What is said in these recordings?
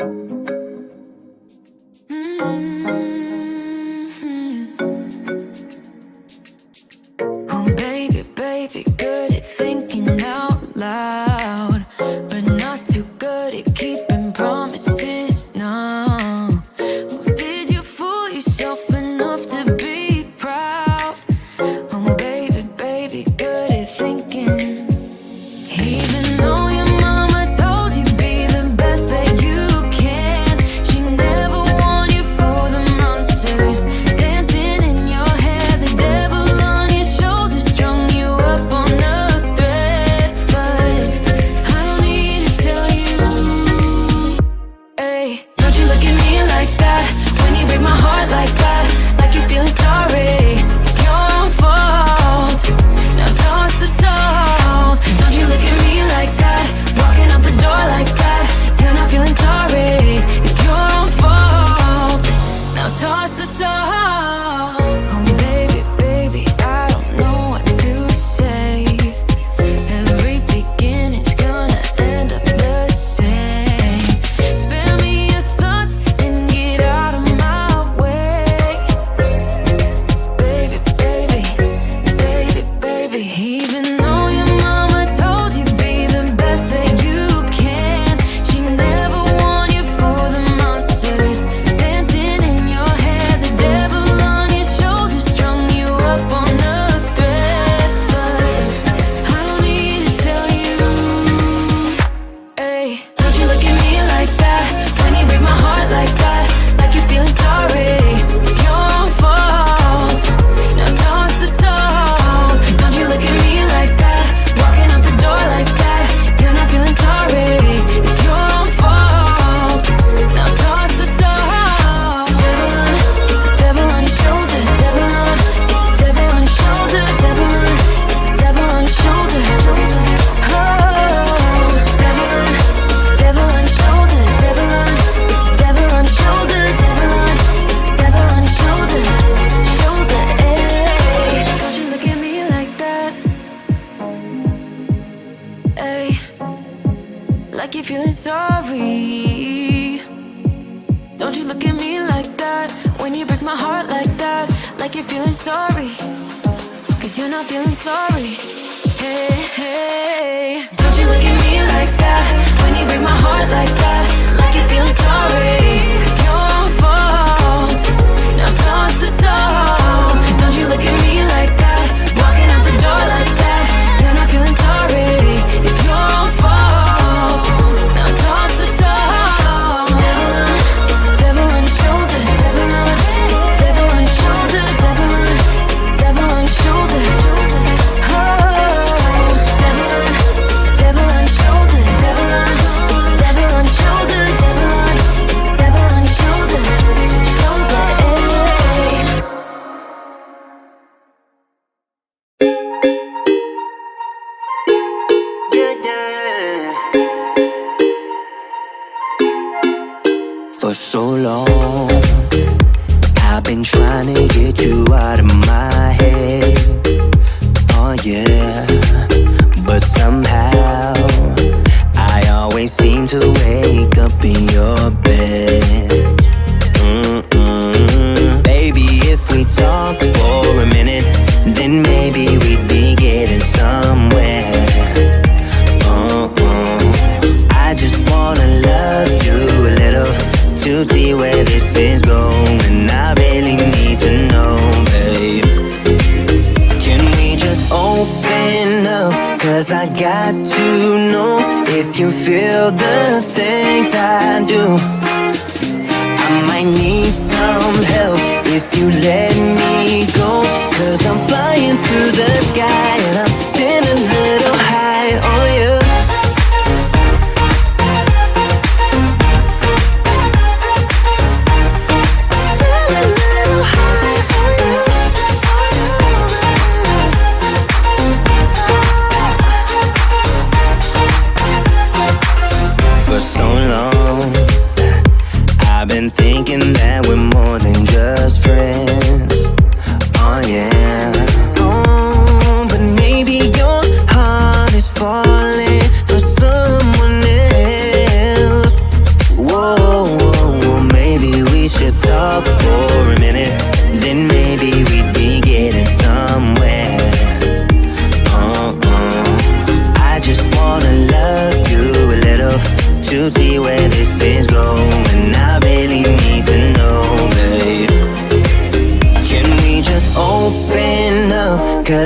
Oh baby, baby, good at thinking out loud, but not too good at keeping promises, no. Did you fool yourself enough to be proud? Oh baby, baby, good at thinking. Even though your mama told you be the best that you can, she never warned you for the monsters dancing in your head, the devil on your shoulder strung you up on a thread. But I don't need to tell you, hey, don't you look at me like that when you break my heart like that, like you're feeling sorry. It's your own fault. Now toss the salt. Don't you look at me like that, walking out the door like that. You're not feeling sorry. It's your own fault. Now toss the salt. Oh baby, baby, I don't know what to say. Every beginning's gonna end up the same. Spare me your thoughts and get out of my way. Baby, baby, baby, baby. Even though your mama told you be the best that you can, she never warned you for the monsters dancing in your head, the devil on your shoulder strung you up on a thread. But I don't need to tell you, hey, don't you look at me like that when you break my heart like that, like you're feeling sorry. It's your own fault. Now toss the salt. Don't you look at me like that, walking out the door like that. You're not feeling sorry. It's your own fault. Now toss the salt. It's a devil on your shoulder. Devil on, it's a devil on your shoulder. Devil on, it's a devil on your shoulder. Oh, devil on, it's a devil on your shoulder. Devil on, it's a devil on your shoulder. Devil on, it's a devil on your shoulder. Shoulder, eh? Don't you look at me like that, hey, like you're feeling sorry. Don't you look at me like that when you break my heart like that, like you're feeling sorry. Cause you're not feeling sorry. Hey, hey. Don't you look at me like that when you break my heart like that, like you're feeling sorry. It's your own fault. Now toss the salt. Don't you look at me like that, walking out the door like that. You're not feeling sorry. It's your own fault. Now toss the salt. Devil on, it's a devil on your shoulder. Devil on, it's a devil on your shoulder. Devil on, it's a devil on your shoulder. Oh, devil on, it's a devil on your shoulder. Devil on, it's a devil on your shoulder. Devil on, it's a devil on your shoulder. Shoulder, eh? For so long, I've been trying to get you out of my head. Oh yeah, but somehow I always seem to wake up in your bed. Baby, if we talk for a minute, then maybe we'd be getting somewhere. I just wanna love you a little to see where this is going. I really need to know, babe. Can we just open up? Cause I got to know if you feel the things I do. I might need some help if you let me go. Cause I'm flying through the sky and I'm still a little high on you. For so long, I've been thinking that we're more than just friends.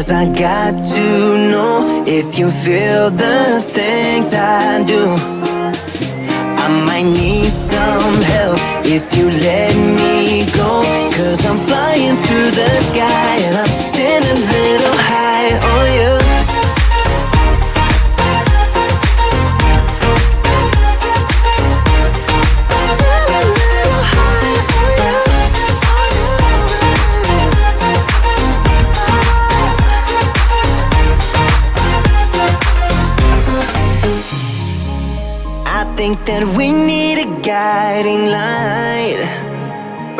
'cause I got to know if you feel the things I do. I might need some help if you let me go, 'cause I'm flying through the sky and I'm sitting a little high on you. I think that we need a guiding light.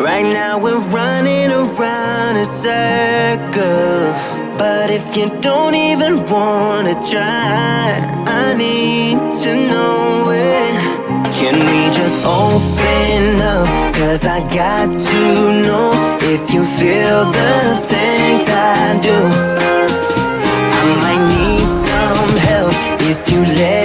Right now we're running around in circles, but if you don't even wanna try, I need to know it. Can we just open up? 'Cause I got to know if you feel the things I do. I might need some help if you let